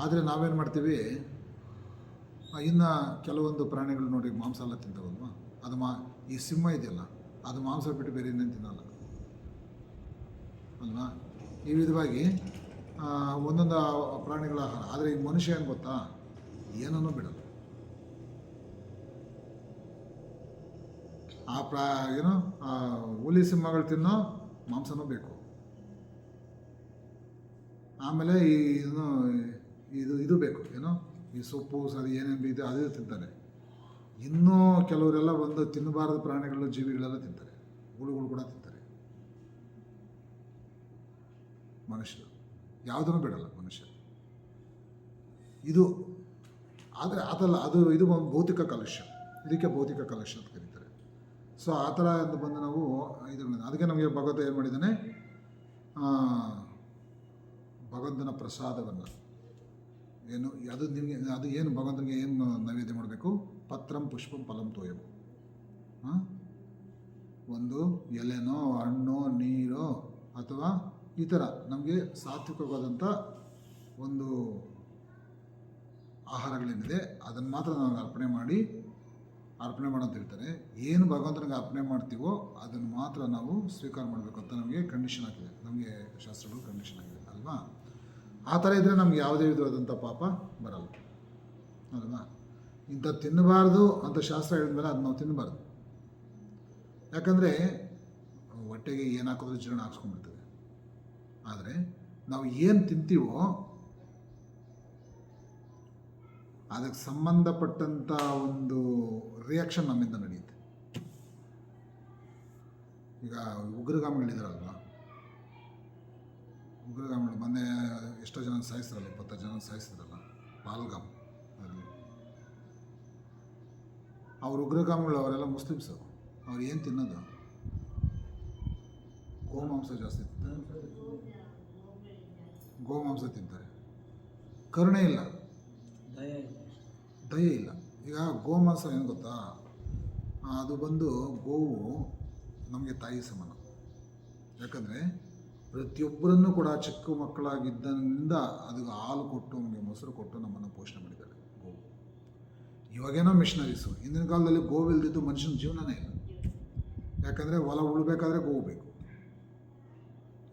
ಆದರೆ ನಾವೇನು ಮಾಡ್ತೀವಿ, ಇನ್ನು ಕೆಲವೊಂದು ಪ್ರಾಣಿಗಳು ನೋಡಿ ಮಾಂಸ ಎಲ್ಲ ತಿಂತಾವಲ್ವ, ಅದು ಈ ಸಿಂಹ ಇದೆಯಲ್ಲ, ಅದು ಮಾಂಸ ಬಿಟ್ಟು ಬೇರೆ ಇನ್ನೇನು ತಿನ್ನಲ್ಲ ಅಲ್ವಾ? ಈ ವಿಧವಾಗಿ ಒಂದೊಂದು ಪ್ರಾಣಿಗಳ ಆಹಾರ. ಆದರೆ ಈ ಮನುಷ್ಯ ಏನು ಗೊತ್ತಾ, ಏನನ್ನೂ ಬಿಡಲ್ಲ. ಏನೋ ಹುಲಿ ಸಿಂಹಗಳು ತಿನ್ನೋ ಮಾಂಸನೂ ಬೇಕು. ಆಮೇಲೆ ಇದು ಬೇಕು, ಏನೋ ಈ ಸೊಪ್ಪು ಸರಿ ಏನೇನು ಇದೆ ಅದೇ ತಿಂತಾರೆ. ಇನ್ನೂ ಕೆಲವರೆಲ್ಲ ಒಂದು ತಿನ್ನಬಾರದು ಪ್ರಾಣಿಗಳು, ಜೀವಿಗಳೆಲ್ಲ ತಿಂತಾರೆ. ಹುಳುಗಳು ಕೂಡ ತಿಂತಾರೆ. ಮನುಷ್ಯರು ಯಾವುದನ್ನು ಬಿಡಲ್ಲ ಮನುಷ್ಯ. ಇದು ಆದರೆ ಅದಲ್ಲ, ಇದು ಭೌತಿಕ ಕಾಲುಷ್ಯ. ಇದಕ್ಕೆ ಭೌತಿಕ ಕಾಲುಷ್ಯ ಅಂತ ಕರೀತಾರೆ. ಸೊ ಆ ಥರ ಅಂತ ಬಂದು ನಾವು ಅದಕ್ಕೆ ನಮಗೆ ಭಗವಂತ ಏನು ಮಾಡಿದ್ದಾನೆ, ಭಗವಂತನ ಪ್ರಸಾದವನ್ನು ಏನು ಅದು ಏನು ಭಗವಂತನಿಗೆ ಏನು ನೈವೇದ್ಯ ಮಾಡಬೇಕು? ಪತ್ರಂ ಪುಷ್ಪಂ ಫಲಂ ತೋಯಂ. ಒಂದು ಎಲೆನೋ, ಹಣ್ಣು, ನೀರೋ ಅಥವಾ ಈ ಥರ ನಮಗೆ ಸಾತ್ವಿಕವಾದಂಥ ಒಂದು ಆಹಾರಗಳೇನಿದೆ ಅದನ್ನು ಮಾತ್ರ ನಾವು ಅರ್ಪಣೆ ಮಾಡೋಂತ ಹೇಳ್ತಾರೆ. ಏನು ಭಗವಂತನಿಗೆ ಅರ್ಪಣೆ ಮಾಡ್ತೀವೋ ಅದನ್ನು ಮಾತ್ರ ನಾವು ಸ್ವೀಕಾರ ಮಾಡಬೇಕು ಅಂತ ನಮಗೆ ಕಂಡೀಷನ್ ಆಗಿದೆ. ನಮಗೆ ಶಾಸ್ತ್ರಗಳು ಕಂಡೀಷನ್ ಆಗಿದೆ ಅಲ್ವಾ? ಆ ಥರ ಇದ್ದರೆ ನಮ್ಗೆ ಯಾವುದೇ ವಿಧವಾದಂಥ ಪಾಪ ಬರಲ್ಲ ಅಲ್ವಾ? ಇಂಥ ತಿನ್ನಬಾರ್ದು ಅಂತ ಶಾಸ್ತ್ರ ಹೇಳಿದ್ಮೇಲೆ ಅದು ನಾವು ತಿನ್ನಬಾರ್ದು. ಯಾಕಂದರೆ ಹೊಟ್ಟೆಗೆ ಏನು ಹಾಕಿದ್ರೂ ಜೀರ್ಣ ಹಾಕ್ಸ್ಕೊಂಡ್ಬಿಡ್ತದೆ. ಆದರೆ ನಾವು ಏನು ತಿಂತೀವೋ ಅದಕ್ಕೆ ಸಂಬಂಧಪಟ್ಟಂಥ ಒಂದು ರಿಯಾಕ್ಷನ್ ನಮ್ಮಿಂದ ನಡೆಯುತ್ತೆ. ಈಗ ಉಗ್ರಗಾಮಿಗಳಿದಾರಲ್ವ, ಉಗ್ರಗಾಮಿಗಳು ಮೊನ್ನೆ ಎಷ್ಟೋ ಜನ ಸಾಯಿಸಿದ್ರಲ್ಲ, 20 ಜನ ಸಾಯಿಸಿದ್ರಲ್ಲ ಪಾಲ್ಗಾಮ್ ಅದರಲ್ಲಿ. ಅವ್ರ ಉಗ್ರಗಾಮಿಗಳು ಅವರೆಲ್ಲ ಮುಸ್ಲಿಮ್ಸು. ಅವ್ರು ಏನು ತಿನ್ನೋದು? ಗೋಮಾಂಸ ಜಾಸ್ತಿ ತಿಂತಾರೆ, ಗೋಮಾಂಸ ತಿಂತಾರೆ. ಕರುಣೆ ಇಲ್ಲ, ದಯೆ ಇಲ್ಲ. ಈಗ ಗೋಮಾಂಸ ಏನು ಗೊತ್ತಾ, ಅದು ಬಂದು ಗೋವು ನಮಗೆ ತಾಯಿ ಸಮಾನ. ಯಾಕಂದರೆ ಪ್ರತಿಯೊಬ್ಬರನ್ನು ಕೂಡ ಚಿಕ್ಕ ಮಕ್ಕಳಾಗಿದ್ದರಿಂದ ಅದಕ್ಕೆ ಹಾಲು ಕೊಟ್ಟು, ನಮಗೆ ಮೊಸರು ಕೊಟ್ಟು ನಮ್ಮನ್ನು ಪೋಷಣೆ ಮಾಡಿದ್ದಾರೆ ಗೋವು. ಇವಾಗೇನೋ ಮಿಷನರೀಸು, ಹಿಂದಿನ ಕಾಲದಲ್ಲಿ ಗೋವಿಲ್ದಿದ್ದು ಮನುಷ್ಯನ ಜೀವನನೇ ಇಲ್ಲ. ಯಾಕಂದರೆ ಹೊಲ ಉಳ್ಬೇಕಾದ್ರೆ ಗೋವು ಬೇಕು,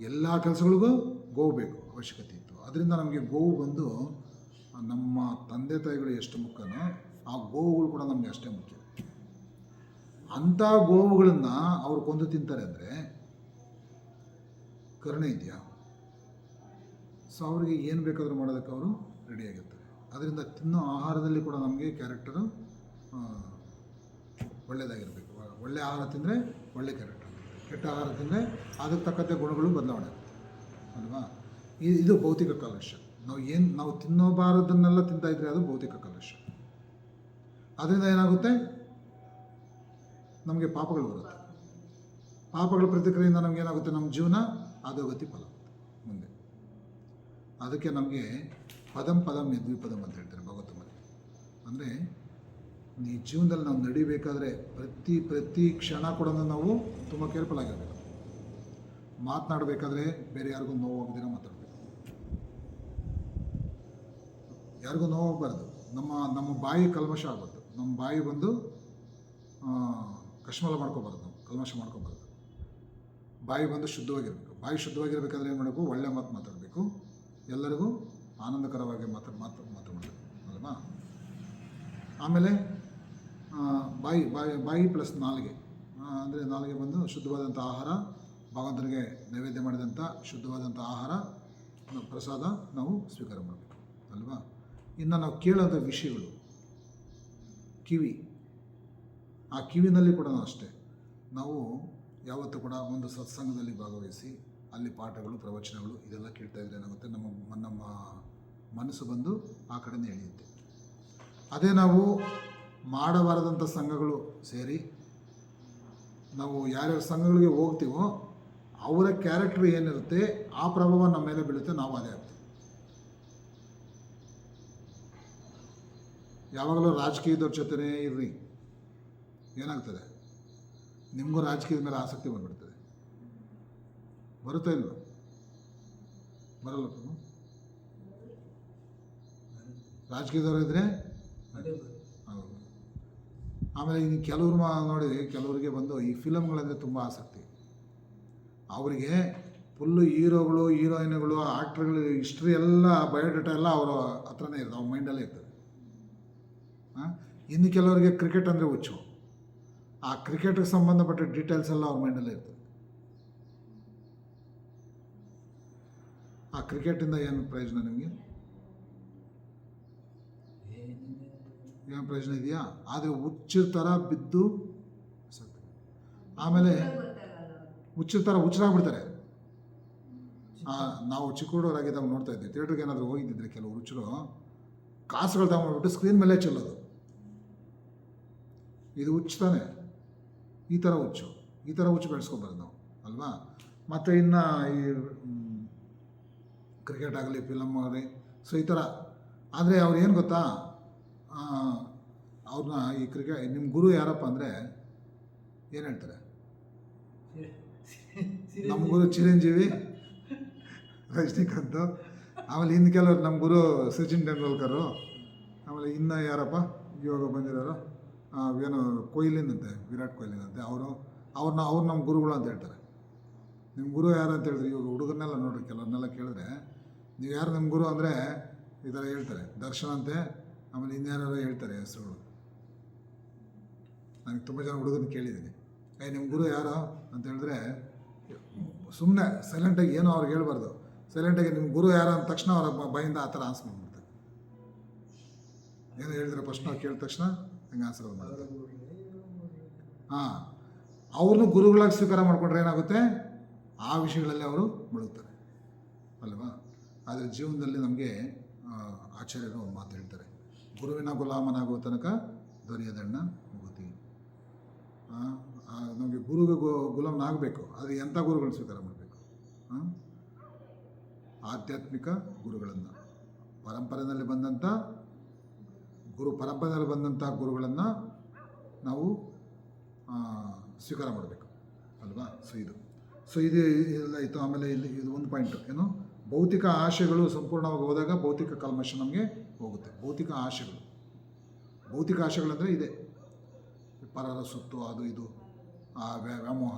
ಎಲ್ಲ ಕೆಲಸಗಳಿಗೂ ಗೋವು ಬೇಕು, ಅವಶ್ಯಕತೆ ಇತ್ತು. ಅದರಿಂದ ನಮಗೆ ಗೋವು ಬಂದು ನಮ್ಮ ತಂದೆ ತಾಯಿಗಳು ಎಷ್ಟು ಮುಖ್ಯನೋ ಆ ಗೋವುಗಳು ಕೂಡ ನಮಗೆ ಅಷ್ಟೇ ಮುಖ್ಯ. ಅಂಥ ಗೋವುಗಳನ್ನು ಅವ್ರು ಕೊಂದು ತಿಂತಾರೆ ಅಂದರೆ ಕರುಣೆ ಇದೆಯಾ? ಸೊ ಅವರಿಗೆ ಏನು ಬೇಕಾದರೂ ಮಾಡೋದಕ್ಕೆ ಅವರು ರೆಡಿಯಾಗಿರ್ತಾರೆ. ಅದರಿಂದ ತಿನ್ನೋ ಆಹಾರದಲ್ಲಿ ಕೂಡ ನಮಗೆ ಕ್ಯಾರೆಕ್ಟರು ಒಳ್ಳೆಯದಾಗಿರಬೇಕು. ಒಳ್ಳೆಯ ಆಹಾರ ತಿಂದರೆ ಒಳ್ಳೆ ಕ್ಯಾರೆಕ್ಟರ್, ಕೆಟ್ಟ ಆಹಾರ ತಿಂದರೆ ಅದಕ್ಕೆ ತಕ್ಕಂತೆ ಗುಣಗಳು ಬದಲಾವಣೆ ಆಗುತ್ತೆ ಅಲ್ವಾ? ಇದು ಭೌತಿಕ ಕಾಲುಷ್ಯ. ನಾವು ತಿನ್ನೋಬಾರದನ್ನೆಲ್ಲ ತಿಂತಾಯಿದ್ರೆ ಅದು ಭೌತಿಕ ಕಾಲುಷ್ಯ. ಅದರಿಂದ ಏನಾಗುತ್ತೆ, ನಮಗೆ ಪಾಪಗಳು ಬರುತ್ತೆ. ಪಾಪಗಳ ಪ್ರತಿಕ್ರಿಯೆಯಿಂದ ನಮಗೇನಾಗುತ್ತೆ, ನಮ್ಮ ಜೀವನ ಅಧೋಗತಿ ಫಲ ಮುಂದೆ. ಅದಕ್ಕೆ ನಮಗೆ ಪದಂ ಪದಂ ಯದ್ವಿಪದಂ ಅಂತ ಹೇಳ್ತಾರೆ ಭಗವತಮಲ್ಲಿ. ಅಂದರೆ ಈ ಜೀವನದಲ್ಲಿ ನಾವು ನಡಿಬೇಕಾದ್ರೆ ಪ್ರತಿ ಕ್ಷಣ ಕೂಡ ನಾವು ತುಂಬ ಕೇರ್ಫುಲ್ ಆಗಿರಬೇಕು. ಮಾತನಾಡಬೇಕಾದ್ರೆ ಬೇರೆ ಯಾರಿಗೂ ನೋವಾಗದಿರ ಮಾತಾಡಬೇಕು, ಯಾರಿಗೂ ನೋವಾಗಬಾರ್ದು. ನಮ್ಮ ಬಾಯಿ ಕಲ್ಮಶ ಆಗಬಾರ್ದು. ನಮ್ಮ ಬಾಯಿ ಬಂದು ಕಶ್ಮಲ ಮಾಡ್ಕೋಬಾರ್ದು, ನಾವು ಕಲ್ಮಶ ಮಾಡ್ಕೋಬಾರ್ದು. ಬಾಯಿ ಬಂದು ಶುದ್ಧವಾಗಿರಬೇಕು. ಬಾಯಿ ಶುದ್ಧವಾಗಿರಬೇಕಾದ್ರೆ ಏನು ಮಾಡಬೇಕು, ಒಳ್ಳೆ ಮಾತು ಮಾತಾಡಬೇಕು, ಎಲ್ಲರಿಗೂ ಆನಂದಕರವಾಗಿ ಮಾತಾಡಬೇಕು ಅಲ್ವಾ? ಆಮೇಲೆ ಬಾಯಿ ಪ್ಲಸ್ ನಾಲಿಗೆ, ಅಂದರೆ ನಾಲಿಗೆ ಬಂದು ಶುದ್ಧವಾದಂಥ ಆಹಾರ, ಭಗವಂತನಿಗೆ ನೈವೇದ್ಯ ಮಾಡಿದಂಥ ಶುದ್ಧವಾದಂಥ ಆಹಾರ ಪ್ರಸಾದ ನಾವು ಸ್ವೀಕಾರ ಮಾಡಬೇಕು ಅಲ್ವಾ? ಇನ್ನು ನಾವು ಕೇಳೋಂಥ ವಿಷಯಗಳು, ಕಿವಿ, ಆ ಕಿವಿನಲ್ಲಿ ಕೂಡ ಅಷ್ಟೇ. ನಾವು ಯಾವತ್ತೂ ಕೂಡ ಒಂದು ಸತ್ಸಂಗದಲ್ಲಿ ಭಾಗವಹಿಸಿ ಅಲ್ಲಿ ಪಾಠಗಳು, ಪ್ರವಚನಗಳು ಇದೆಲ್ಲ ಕೇಳ್ತಾ ಇದ್ರೆ ಏನಾಗುತ್ತೆ, ನಮ್ಮ ಮನಸ್ಸು ಬಂದು ಆ ಕಡೆನೇ ಎಳೆಯುತ್ತೆ. ಅದೇ ನಾವು ಮಾಡಬಾರದಂಥ ಸಂಘಗಳು ಸೇರಿ ನಾವು ಯಾರ್ಯಾರ ಸಂಘಗಳಿಗೆ ಹೋಗ್ತೀವೋ ಅವರ ಕ್ಯಾರೆಕ್ಟರ್ ಏನಿರುತ್ತೆ ಆ ಪ್ರಭಾವ ನಮ್ಮ ಮೇಲೆ ಬೀಳುತ್ತೆ, ನಾವು ಅದೇ ಆಗ್ತೀವಿ. ಯಾವಾಗಲೂ ರಾಜಕೀಯದವ್ರ ಜೊತೆನೇ ಇರ್ರಿ, ಏನಾಗ್ತದೆ, ನಿಮಗೂ ರಾಜಕೀಯದ ಮೇಲೆ ಆಸಕ್ತಿ ಬಂದ್ಬಿಡ್ತದೆ. ಬರುತ್ತಾ ಇಲ್ವ? ಬರಲ್ಲ ಪ್ರಭು? ರಾಜಕೀಯದವರು ಇದ್ದರೆ ಹೌದು. ಆಮೇಲೆ ಇನ್ನು ಕೆಲವ್ರು ನೋಡಿ, ಕೆಲವರಿಗೆ ಬಂದು ಈ ಫಿಲಮ್ಗಳಂದರೆ ತುಂಬ ಆಸಕ್ತಿ. ಅವರಿಗೆ ಫುಲ್ಲು ಹೀರೋಗಳು, ಹೀರೋಯಿನ್ಗಳು, ಆ್ಯಕ್ಟ್ರ್ಗಳು ಹಿಸ್ಟ್ರಿ ಎಲ್ಲ, ಬಯೋಡೇಟಾ ಎಲ್ಲ ಅವರ ಹತ್ರನೇ ಇರ್ತದೆ, ಅವ್ರ ಮೈಂಡಲ್ಲೇ ಇರ್ತದೆ. ಇನ್ನು ಕೆಲವರಿಗೆ ಕ್ರಿಕೆಟ್ ಅಂದರೆ ಹುಚ್ಚು, ಆ ಕ್ರಿಕೆಟ್ಗೆ ಸಂಬಂಧಪಟ್ಟ ಡೀಟೇಲ್ಸ್ ಎಲ್ಲ ಅವ್ರ ಮೈಂಡಲ್ಲೇ ಇರ್ತದೆ. ಆ ಕ್ರಿಕೆಟಿಂದ ಏನು ಪ್ರಯೋಜನ ನಿಮಗೆ? ಏನು ಪ್ರಯೋಜನ ಇದೆಯಾ? ಆದರೆ ಹುಚ್ಚರ ಥರ ಬಿದ್ದು ಆಮೇಲೆ ಹುಚ್ಚರ ಥರ ಹುಚ್ಚರಾಗ್ಬಿಡ್ತಾರೆ. ನಾವು ಚಿಕ್ಕ ಹುಡುಗರಾಗಿದ್ದಾಗ ನೋಡ್ತಾ ಇದ್ವಿ, ಥಿಯೇಟ್ರಿಗೆ ಏನಾದರೂ ಹೋಗಿದ್ದಿದ್ರೆ ಕೆಲವು ಹುಚ್ಚರು ಕಾಸುಗಳು ತಗೊಂಡ್ಬಿಟ್ಟು ಸ್ಕ್ರೀನ್ ಮೇಲೆ ಚೆಲ್ಲೋದು. ಇದು ಹುಚ್ಚುತ್ತಾನೆ, ಈ ಥರ ಹುಚ್ಚು ಬೆಳೆಸ್ಕೊಬಾರ್ದು ನಾವು ಅಲ್ವಾ? ಮತ್ತು ಇನ್ನು ಈ ಕ್ರಿಕೆಟ್ ಆಗಲಿ, ಫಿಲಮ್ ಆಗಲಿ, ಸೊ ಈ ಥರ. ಆದರೆ ಅವ್ರು ಏನು ಗೊತ್ತಾ, ಅವ್ರನ್ನ ಈ ನಿಮ್ಮ ಗುರು ಯಾರಪ್ಪ ಅಂದರೆ ಏನು ಹೇಳ್ತಾರೆ, ನಮ್ಮ ಗುರು ಚಿರಂಜೀವಿ, ರಜನಿಕಾಂತ್, ಆಮೇಲೆ ಇನ್ನು ಕೆಲವರು ನಮ್ಮ ಗುರು ಸಚಿನ್ ತೆಂಡೂಲ್ಕರು, ಆಮೇಲೆ ಇನ್ನು ಯಾರಪ್ಪ ಇವಾಗ ಬಂದಿರೋರು ಏನೋ ಕೊಹ್ಲಿನಂತೆ, ವಿರಾಟ್ ಕೊಹ್ಲಿನಂತೆ, ಅವ್ರು ನಮ್ಮ ಗುರುಗಳು ಅಂತ ಹೇಳ್ತಾರೆ. ನಿಮ್ಮ ಗುರು ಯಾರು ಅಂತ ಹೇಳಿದ್ರೆ, ಇವಾಗ ಹುಡುಗರನ್ನೆಲ್ಲ ನೋಡ್ರಿ, ಕೆಲವ್ರನ್ನೆಲ್ಲ ಕೇಳಿದ್ರೆ ನೀವು ಯಾರು ನಿಮ್ಮ ಗುರು ಅಂದರೆ ಈ ಥರ ಹೇಳ್ತಾರೆ, ದರ್ಶನ್ ಅಂತೆ, ಆಮೇಲೆ ಇನ್ಯಾರು ಹೇಳ್ತಾರೆ ಹೆಸರುಗಳು. ನನಗೆ ತುಂಬ ಜನ ಹುಡುಗರನ್ನ ಕೇಳಿದ್ದೀನಿ, ನಿಮ್ಮ ಗುರು ಯಾರು ಅಂತ ಹೇಳಿದ್ರೆ ಸುಮ್ಮನೆ ಸೈಲೆಂಟಾಗಿ ಏನೋ ಅವ್ರಿಗೆ ಹೇಳ್ಬಾರ್ದು, ಸೈಲೆಂಟಾಗಿ ನಿಮ್ಮ ಗುರು ಯಾರು ಅಂದ ತಕ್ಷಣ ಅವ್ರ ಬಾಯಿಂದ ಆ ಥರ ಆನ್ಸರ್ ಮಾಡ್ಬಿಡ್ತಾರೆ. ಏನು ಹೇಳಿದ್ರೆ ಪ್ರಶ್ನೆ ಕೇಳಿದ ತಕ್ಷಣ ಹಂಗೆ ಆನ್ಸರ್ ಅವರ ಮಾಡೋದು. ಗುರುಗಳೇ, ಇವರ ಗುರುಗಳೇ. ಹಾಂ, ಅವ್ರನ್ನೂ ಗುರುಗಳಾಗಿ ಸ್ವೀಕಾರ ಮಾಡಿಕೊಂಡ್ರೆ ಏನಾಗುತ್ತೆ, ಆ ವಿಷಯಗಳಲ್ಲಿ ಅವರು ಮುಳುಗ್ತಾರೆ ಅಲ್ವಾ. ಆದರೆ ಜೀವನದಲ್ಲಿ ನಮಗೆ ಆಚಾರ್ಯರು ಒಂದು ಮಾತು ಹೇಳ್ತಾರೆ, ಗುರುವಿನ ಗುಲಾಮನಾಗುವ ತನಕ ದೊರೆಯದಣ್ಣ ಮುಗುತಿ. ನಮಗೆ ಗುರುಗೆ ಗುಲಾಮನಾಗಬೇಕು, ಆದರೆ ಎಂಥ ಗುರುಗಳನ್ನ ಸ್ವೀಕಾರ ಮಾಡಬೇಕು? ಆಧ್ಯಾತ್ಮಿಕ ಗುರುಗಳನ್ನು, ಪರಂಪರೆಯಲ್ಲಿ ಬಂದಂಥ ಗುರುಗಳನ್ನು ನಾವು ಸ್ವೀಕಾರ ಮಾಡಬೇಕು ಅಲ್ವಾ. ಸೊ ಇದು ಎಲ್ಲ ಇತ್ತು. ಆಮೇಲೆ ಇದು ಒಂದು ಪಾಯಿಂಟು ಏನು, ಭೌತಿಕ ಆಶೆಗಳು ಸಂಪೂರ್ಣವಾಗಿ ಹೋದಾಗ ಭೌತಿಕ ಕಲ್ಮಶ ನಮಗೆ ಹೋಗುತ್ತೆ. ಭೌತಿಕ ಆಶೆಗಳಂದರೆ ಇದೆ, ಪರರ ಸುತ್ತು, ಅದು ಇದು, ಆ ವ್ಯಾಮೋಹ,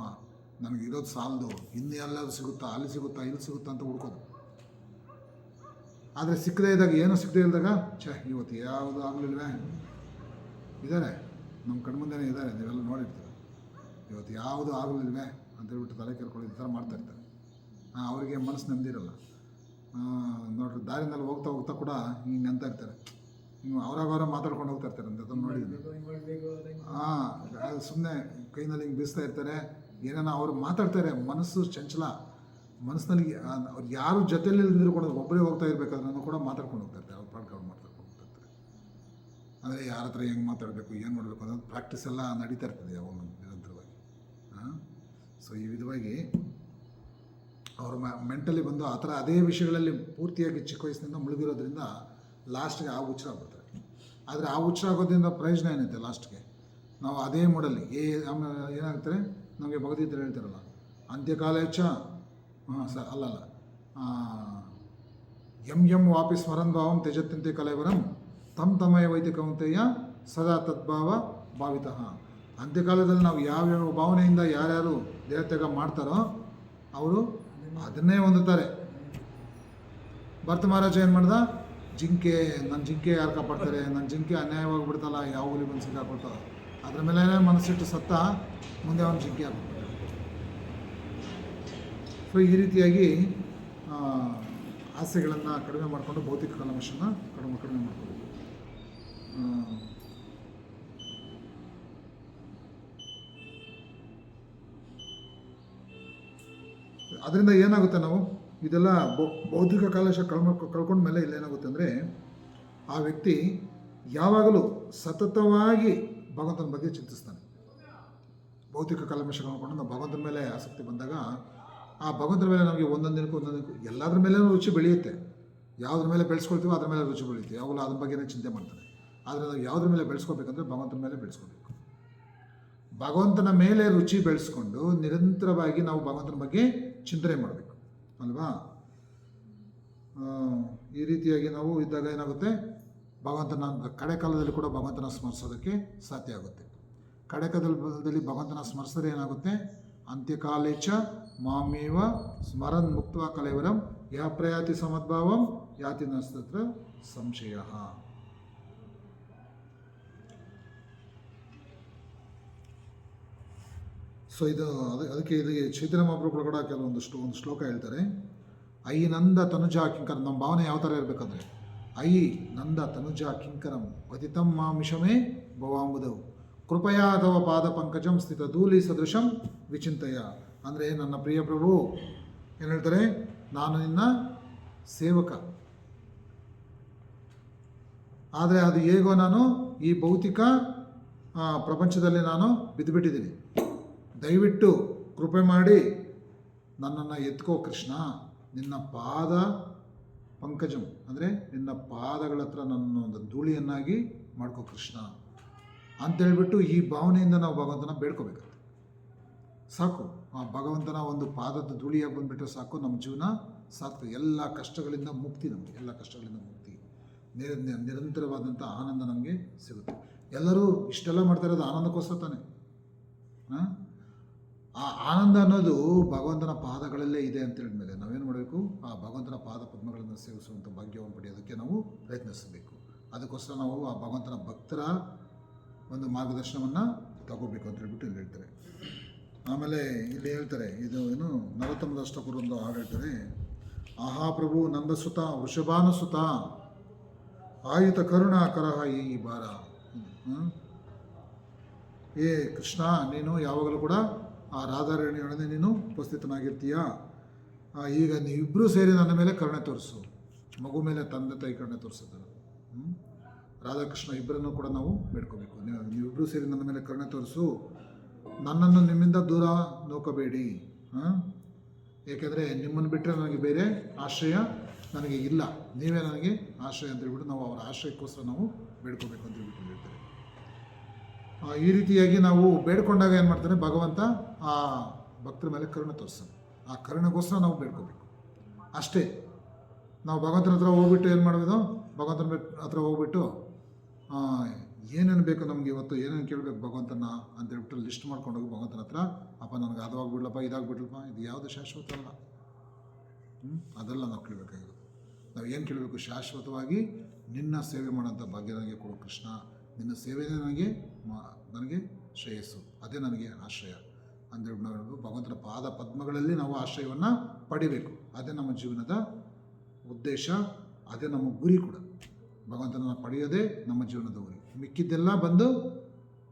ನನಗಿರೋದು ಸಾಲದು, ಇನ್ನೂ ಎಲ್ಲಾದರೂ ಸಿಗುತ್ತಾ, ಅಲ್ಲಿ ಸಿಗುತ್ತಾ, ಇಲ್ಲಿ ಸಿಗುತ್ತಾ ಅಂತ ಹುಡ್ಕೋದು. ಆದರೆ ಸಿಕ್ಕದೇ ಇದ್ದಾಗ, ಏನೂ ಸಿಕ್ಕದೇ ಇದ್ದಾಗ, ಇವತ್ತು ಯಾವುದು ಆಗಲಿಲ್ವೇ, ಇದ್ದಾರೆ ನಮ್ಮ ಕಣ್ಮುಂದೆನೇ ಇದ್ದಾರೆ, ನೀವೆಲ್ಲ ನೋಡಿರ್ತೀರ, ಇವತ್ತು ಯಾವುದು ಆಗಲಿಲ್ವೇ ಅಂತೇಳ್ಬಿಟ್ಟು ತಲೆ ಕೆರ್ಕೊಳ್ಳಿ ಈ ಥರ ಮಾಡ್ತಾಯಿರ್ತಾರೆ. ಅವರಿಗೆ ಮನಸ್ಸು ನೆಮ್ಮದಿರಲ್ಲ. ನೋಡ್ರಿ, ದಾರಿನಲ್ಲಿ ಹೋಗ್ತಾ ಕೂಡ ಹಿಂಗೆ ಅಂತ ಇರ್ತಾರೆ, ಹಿಂಗೆ ಅವರಾಗವರ ಮಾತಾಡ್ಕೊಂಡು ಹೋಗ್ತಾ ಇರ್ತಾರೆ ಅಂತ ನೋಡಿದ್ದೀನಿ. ಅದು ಸುಮ್ಮನೆ ಕೈನಲ್ಲಿ ಹಿಂಗೆ ಬೀಸ್ತಾ ಇರ್ತಾರೆ, ಏನೇನೋ ಅವ್ರು ಮಾತಾಡ್ತಾರೆ. ಮನಸ್ಸು ಚಂಚಲ, ಮನಸ್ಸಿನಲ್ಲಿ ಅವ್ರು ಯಾರು ಜೊತೆಯಲ್ಲಿ ಇಲ್ದಿದ್ರು ಕೂಡ ಒಬ್ಬರೇ ಹೋಗ್ತಾ ಇರಬೇಕಾದ್ರೂ ಕೂಡ ಮಾತಾಡ್ಕೊಂಡು ಹೋಗ್ತಾ ಇರ್ತಾರೆ, ಅವ್ರು ಪಾಡ್ಕೊಂಡು ಮಾತಾಡ್ಕೊಂಡು ಹೋಗ್ತಾ ಇರ್ತಾರೆ. ಅಂದರೆ ಯಾರ ಹತ್ರ ಹೆಂಗೆ ಮಾತಾಡಬೇಕು, ಏನು ಮಾಡಬೇಕು ಅನ್ನೋದು ಪ್ರಾಕ್ಟೀಸ್ ಎಲ್ಲ ನಡೀತಾ ಇರ್ತದೆ ಯಾವಾಗ ನಿರಂತರವಾಗಿ. ಸೊ ಈ ವಿಧವಾಗಿ ಅವರು ಮೆಂಟಲಿ ಬಂದು ಆ ಥರ ಅದೇ ವಿಷಯಗಳಲ್ಲಿ ಪೂರ್ತಿಯಾಗಿ ಚಿಕ್ಕ ವಯಸ್ಸಿನಿಂದ ಮುಳುಗಿರೋದ್ರಿಂದ ಲಾಸ್ಟ್ಗೆ ಆ ಹುಚ್ಚರ ಆಗ್ಬಿಡ್ತಾರೆ. ಆದರೆ ಆ ಹುಚ್ಚರ ಆಗೋದ್ರಿಂದ ಪ್ರಯೋಜನ ಏನೈತೆ, ಲಾಸ್ಟ್ಗೆ ನಾವು ಅದೇ ಮೂಡಲ್ಲಿ ಏನಾಗ್ತಾರೆ, ನಮಗೆ ಭಗವದ್ಗೀತೆ ಹೇಳ್ತಾರಲ್ಲ, ಅಂತ್ಯಕಾಲೇಚ ಅಲ್ಲಲ್ಲ ಯಂ ವಾಪಿ ಸ್ಮರನ್ ಭಾವಂ ತ್ಯಜತ್ಯಂತೆ ಕಲೇವರಂ ತಮಯ ವೈದಿಕವಂತೆಯ ಸದಾ ತದ್ಭಾವ ಭಾವಿತಃ. ಅಂತ್ಯಕಾಲದಲ್ಲಿ ನಾವು ಯಾವ್ಯಾವ ಭಾವನೆಯಿಂದ ಯಾರ್ಯಾರು ದೇಹತ್ಯಾಗ ಮಾಡ್ತಾರೋ ಅವರು ಅದನ್ನೇ ಹೊಂದುತ್ತಾರೆ. ಭರತ ಮಹಾರಾಜ ಏನು ಮಾಡ್ದ, ನನ್ನ ಜಿಂಕೆ ಯಾರು ಕಾಪಾಡ್ತಾರೆ, ನನ್ನ ಜಿಂಕೆ ಅನ್ಯಾಯವಾಗಿ ಬಿಡ್ತಲ್ಲ, ಯಾವ ಹುಲಿ ಬಂದು ಸಿಕ್ಕಾಕೊಡ್ತಾವ, ಅದ್ರ ಮೇಲೆ ಮನಸ್ಸಿಟ್ಟು ಸತ್ತ, ಮುಂದೆ ಅವನು ಜಿಂಕೆ ಆಗ್ಬಿಡ್ತಾರೆ. ಸೊ ಈ ರೀತಿಯಾಗಿ ಆಸೆಗಳನ್ನು ಕಡಿಮೆ ಮಾಡಿಕೊಂಡು ಭೌತಿಕ ಕಲ್ಮಶನ ಕಡಿಮೆ ಮಾಡ್ಕೋಬೇಕು. ಅದರಿಂದ ಏನಾಗುತ್ತೆ, ನಾವು ಇದೆಲ್ಲ ಬೌದ್ಧಿಕ ಕಲ್ಮಶ ಕಳ್ಕೊಂಡ ಮೇಲೆ ಇಲ್ಲೇನಾಗುತ್ತೆ ಅಂದರೆ, ಆ ವ್ಯಕ್ತಿ ಯಾವಾಗಲೂ ಸತತವಾಗಿ ಭಗವಂತನ ಬಗ್ಗೆ ಚಿಂತಿಸ್ತಾನೆ. ಭೌತಿಕ ಕಲ್ಮಶ ಕಳ್ಕೊಂಡು ನಾವು ಭಗವಂತನ ಮೇಲೆ ಆಸಕ್ತಿ ಬಂದಾಗ, ಆ ಭಗವಂತನ ಮೇಲೆ ನಮಗೆ ಒಂದೊಂದಿನಕ್ಕೂ ಎಲ್ಲದ್ರ ಮೇಲೆ ರುಚಿ ಬೆಳೆಯುತ್ತೆ. ಯಾವುದ್ರ ಮೇಲೆ ಬೆಳೆಸ್ಕೊಳ್ತೀವೋ ಅದ್ರ ಮೇಲೆ ರುಚಿ ಬೆಳೆಯುತ್ತೆ, ಯಾವಾಗಲೂ ಅದ್ರ ಬಗ್ಗೆನೇ ಚಿಂತೆ ಮಾಡ್ತಾರೆ. ಆದರೆ ನಾವು ಯಾವುದ್ರ ಮೇಲೆ ಬೆಳೆಸ್ಕೋಬೇಕಂದ್ರೆ ಭಗವಂತನ ಮೇಲೆ ಬೆಳೆಸ್ಕೋಬೇಕು. ಭಗವಂತನ ಮೇಲೆ ರುಚಿ ಬೆಳೆಸ್ಕೊಂಡು ನಿರಂತರವಾಗಿ ನಾವು ಭಗವಂತನ ಬಗ್ಗೆ ಚಿಂತನೆ ಮಾಡಬೇಕು ಅಲ್ವಾ. ಈ ರೀತಿಯಾಗಿ ನಾವು ಇದ್ದಾಗ ಏನಾಗುತ್ತೆ, ಭಗವಂತನ ಕಡೆ ಕಾಲದಲ್ಲಿ ಕೂಡ ಭಗವಂತನ ಸ್ಮರಿಸೋದಕ್ಕೆ ಸಾಧ್ಯ ಆಗುತ್ತೆ. ಕಡೆ ಕಾಲದಲ್ಲಿ ಭಗವಂತನ ಸ್ಮರಿಸಿದ್ರೆ ಏನಾಗುತ್ತೆ, ಅಂತ್ಯಕಾಲೇಚ ಮಾಮೇವ ಸ್ಮರನ್ ಮುಕ್ತ ಕಲೇವರಂ ಯಹ ಪ್ರಯಾತಿ ಸಮದ್ಭಾವಂ ಯಾತಿ ನಸ್ತತ್ರ ಸಂಶಯ. ಸೊ ಅದಕ್ಕೆ ಇದು ಚೈತನ್ಯ ಮಹಾಪ್ರಭುಗಳು ಕೂಡ ಒಂದು ಶ್ಲೋಕ ಹೇಳ್ತಾರೆ, ಐ ನಂದ ತನುಜಾ ಕಿಂಕರಂ. ನಮ್ಮ ಭಾವನೆ ಯಾವ ಥರ ಇರಬೇಕಂದ್ರೆ, ಐ ನಂದ ತನುಜಾ ಕಿಂಕರಂ ಪತಿತಂ ಮಾಮಿಷಮೇ ಭವಾಂಬುದವು ಕೃಪಯಾ ತವ ಪಾದ ಪಂಕಜಂ ಸ್ಥಿತ ಧೂಲಿ ಸದೃಶಂ ವಿಚಿಂತಯ. ಅಂದರೆ ನನ್ನ ಪ್ರಿಯ ಪ್ರಭು ಏನು ಹೇಳ್ತಾರೆ, ನಾನು ನಿನ್ನ ಸೇವಕ, ಆದರೆ ಅದು ಹೇಗೋ ನಾನು ಈ ಭೌತಿಕ ಪ್ರಪಂಚದಲ್ಲಿ ನಾನು ಬಿದ್ದುಬಿಟ್ಟಿದ್ದೀನಿ, ದಯವಿಟ್ಟು ಕೃಪೆ ಮಾಡಿ ನನ್ನನ್ನು ಎತ್ಕೋ ಕೃಷ್ಣ, ನಿನ್ನ ಪಾದ ಪಂಕಜಂ ಅಂದರೆ ನಿನ್ನ ಪಾದಗಳ ಹತ್ರ ನನ್ನ ಒಂದು ಧೂಳಿಯನ್ನಾಗಿ ಮಾಡ್ಕೋ ಕೃಷ್ಣ ಅಂತೇಳ್ಬಿಟ್ಟು ಈ ಭಾವನೆಯಿಂದ ನಾವು ಭಗವಂತನ ಬೇಡ್ಕೋಬೇಕು. ಸಾಕು, ಆ ಭಗವಂತನ ಒಂದು ಪಾದದ ಧೂಳಿಯಾಗಿ ಬಂದುಬಿಟ್ರೆ ಸಾಕು, ನಮ್ಮ ಜೀವನ ಸಾಕು. ಎಲ್ಲ ಕಷ್ಟಗಳಿಂದ ಮುಕ್ತಿ, ನಮಗೆ ಎಲ್ಲ ಕಷ್ಟಗಳಿಂದ ಮುಕ್ತಿ, ನಿರಂತರವಾದಂಥ ಆನಂದ ನಮಗೆ ಸಿಗುತ್ತೆ. ಎಲ್ಲರೂ ಇಷ್ಟೆಲ್ಲ ಮಾಡ್ತಾ ಇರೋದು ಆನಂದಕ್ಕೋಸ್ಕರ ತಾನೆ. ಆ ಆನಂದ ಅನ್ನೋದು ಭಗವಂತನ ಪಾದಗಳಲ್ಲೇ ಇದೆ ಅಂತ ಹೇಳಿದ್ಮೇಲೆ ನಾವೇನು ಮಾಡಬೇಕು, ಆ ಭಗವಂತನ ಪಾದ ಪದ್ಮಗಳನ್ನು ಸೇವಿಸುವಂಥ ಭಾಗ್ಯವನ್ನು ಪಡೆಯೋದಕ್ಕೆ ನಾವು ಪ್ರಯತ್ನಿಸಬೇಕು. ಅದಕ್ಕೋಸ್ಕರ ನಾವು ಆ ಭಗವಂತನ ಭಕ್ತರ ಒಂದು ಮಾರ್ಗದರ್ಶನವನ್ನು ತಗೋಬೇಕು ಅಂತ ಹೇಳ್ಬಿಟ್ಟು ಇಲ್ಲಿ ಹೇಳ್ತಾರೆ. ಆಮೇಲೆ ಇಲ್ಲಿ ಹೇಳ್ತಾರೆ, ಇದು ಏನು 40ನೇ ಅಷ್ಟಕರು ಒಂದು ಹಾಡು ಹೇಳ್ತಾರೆ, ಆಹಾ ಪ್ರಭು ನಂದಸುತ ವೃಷಭಾನುಸುತ ಆಯುತ ಕರುಣಾಕರ ಈ ಬಾರ. ಏ ಕೃಷ್ಣ, ನೀನು ಯಾವಾಗಲೂ ಕೂಡ ಆ ರಾಧಾರಾಣಿಯೊಡನೆ ನೀನು ಉಪಸ್ಥಿತನಾಗಿರ್ತೀಯಾ. ಈಗ ನೀವಿಬ್ಬರೂ ಸೇರಿ ನನ್ನ ಮೇಲೆ ಕರುಣೆ ತೋರಿಸು. ಮಗು ಮೇಲೆ ತಂದೆ ತಾಯಿ ಕರುಣೆ ತೋರಿಸಿದ್ದಾರೆ. ರಾಧಾಕೃಷ್ಣ ಇಬ್ಬರನ್ನು ಕೂಡ ನಾವು ಬೇಡ್ಕೋಬೇಕು. ನೀವಿಬ್ಬರೂ ಸೇರಿ ನನ್ನ ಮೇಲೆ ಕರುಣೆ ತೋರಿಸು, ನನ್ನನ್ನು ನಿಮ್ಮಿಂದ ದೂರ ನೋಕಬೇಡಿ. ಏಕೆಂದರೆ ನಿಮ್ಮನ್ನು ಬಿಟ್ಟರೆ ನನಗೆ ಬೇರೆ ಆಶ್ರಯ ನನಗೆ ಇಲ್ಲ, ನೀವೇ ನನಗೆ ಆಶ್ರಯ ಅಂತ ಹೇಳ್ಬಿಟ್ಟು ನಾವು ಅವರ ಆಶ್ರಯಕ್ಕೋಸ್ಕರ ನಾವು ಬೇಡ್ಕೋಬೇಕು ಅಂತ ಹೇಳ್ಬಿಟ್ಟು ಹೇಳ್ತಾರೆ. ಈ ರೀತಿಯಾಗಿ ನಾವು ಬೇಡ್ಕೊಂಡಾಗ ಏನು ಮಾಡ್ತಾನೆ ಭಗವಂತ ಆ ಭಕ್ತರ ಮೇಲೆ ಕರುಣೆ ತೋರಿಸ್ತಾನೆ. ಆ ಕರುಣೆಗೋಸ್ಕರ ನಾವು ಬೇಡ್ಕೋಬೇಕು ಅಷ್ಟೇ. ನಾವು ಭಗವಂತನ ಹತ್ರ ಹೋಗ್ಬಿಟ್ಟು ಏನು ಮಾಡೋದು, ಭಗವಂತನ ಹತ್ರ ಹೋಗ್ಬಿಟ್ಟು ಏನೇನು ಬೇಕು ನಮಗೆ ಇವತ್ತು, ಏನೇನು ಕೇಳಬೇಕು ಭಗವಂತನ ಅಂತ ಹೇಳ್ಬಿಟ್ಟು ಲಿಸ್ಟ್ ಮಾಡ್ಕೊಂಡೋಗಿ ಭಗವಂತನ ಹತ್ರ, ಅಪ್ಪ ನನಗೆ ಅದು ಆಗ್ಬಿಡ್ಲಪ್ಪ, ಇದಾಗ್ಬಿಡ್ಲಪ್ಪ, ಇದು ಯಾವುದು ಶಾಶ್ವತ ಅಲ್ಲ. ಅದೆಲ್ಲ ನಾವು ಕೇಳಬೇಕಾಗಿರೋದು. ನಾವು ಏನು ಕೇಳಬೇಕು, ಶಾಶ್ವತವಾಗಿ ನಿನ್ನ ಸೇವೆ ಮಾಡೋಂಥ ಭಾಗ್ಯ ನನಗೆ ಕೊಡು ಕೃಷ್ಣ, ನಿನ್ನ ಸೇವೆನೇ ನನಗೆ ಶ್ರೇಯಸ್ಸು, ಅದೇ ನನಗೆ ಆಶ್ರಯ ಅಂದೇಳಿ ನಾವು ಹೇಳಬೇಕು. ಭಗವಂತನ ಪಾದ ಪದ್ಮಗಳಲ್ಲಿ ನಾವು ಆಶ್ರಯವನ್ನು ಪಡಿಬೇಕು. ಅದೇ ನಮ್ಮ ಜೀವನದ ಉದ್ದೇಶ, ಅದೇ ನಮ್ಮ ಗುರಿ ಕೂಡ. ಭಗವಂತನ ಪಡೆಯೋದೇ ನಮ್ಮ ಜೀವನದ ಗುರಿ. ಮಿಕ್ಕಿದ್ದೆಲ್ಲ ಬಂದು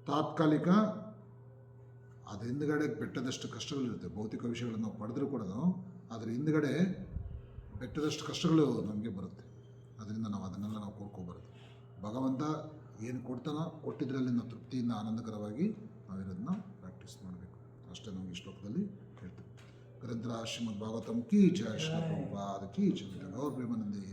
ತಾತ್ಕಾಲಿಕ, ಅದ್ರ ಹಿಂದುಗಡೆ ಬೆಟ್ಟದಷ್ಟು ಕಷ್ಟಗಳಿರುತ್ತೆ. ಭೌತಿಕ ವಿಷಯಗಳನ್ನು ನಾವು ಪಡೆದ್ರೂ ಕೂಡ ಅದರ ಹಿಂದುಗಡೆ ಬೆಟ್ಟದಷ್ಟು ಕಷ್ಟಗಳು ನಮಗೆ ಬರುತ್ತೆ. ಅದರಿಂದ ನಾವು ಅದನ್ನೆಲ್ಲ ನಾವು ಕೋರ್ಕೋಬಾರದು. ಭಗವಂತ ಏನು ಕೊಡ್ತಾನೋ ಕೊಟ್ಟಿದ್ರಲ್ಲಿ ನಾವು ತೃಪ್ತಿಯಿಂದ ಆನಂದಕರವಾಗಿ ನಾವಿರೋದನ್ನ ಪ್ರಾಕ್ಟೀಸ್ ಮಾಡಬೇಕು. ಅಷ್ಟೇ ನಮಗೆ ಈ ಶ್ಲೋಕದಲ್ಲಿ ಹೇಳ್ತೀವಿ. ಗ್ರಂಥರಾಜ್ ಶ್ರೀಮದ್ ಭಾಗವತಂ ಕೀ ಜಯ, ಶ್ರೀ ಪ್ರಭುಪಾದ ಕೀ ಜಯ, ಗೌರ ಪ್ರೇಮಾನಂದಿ.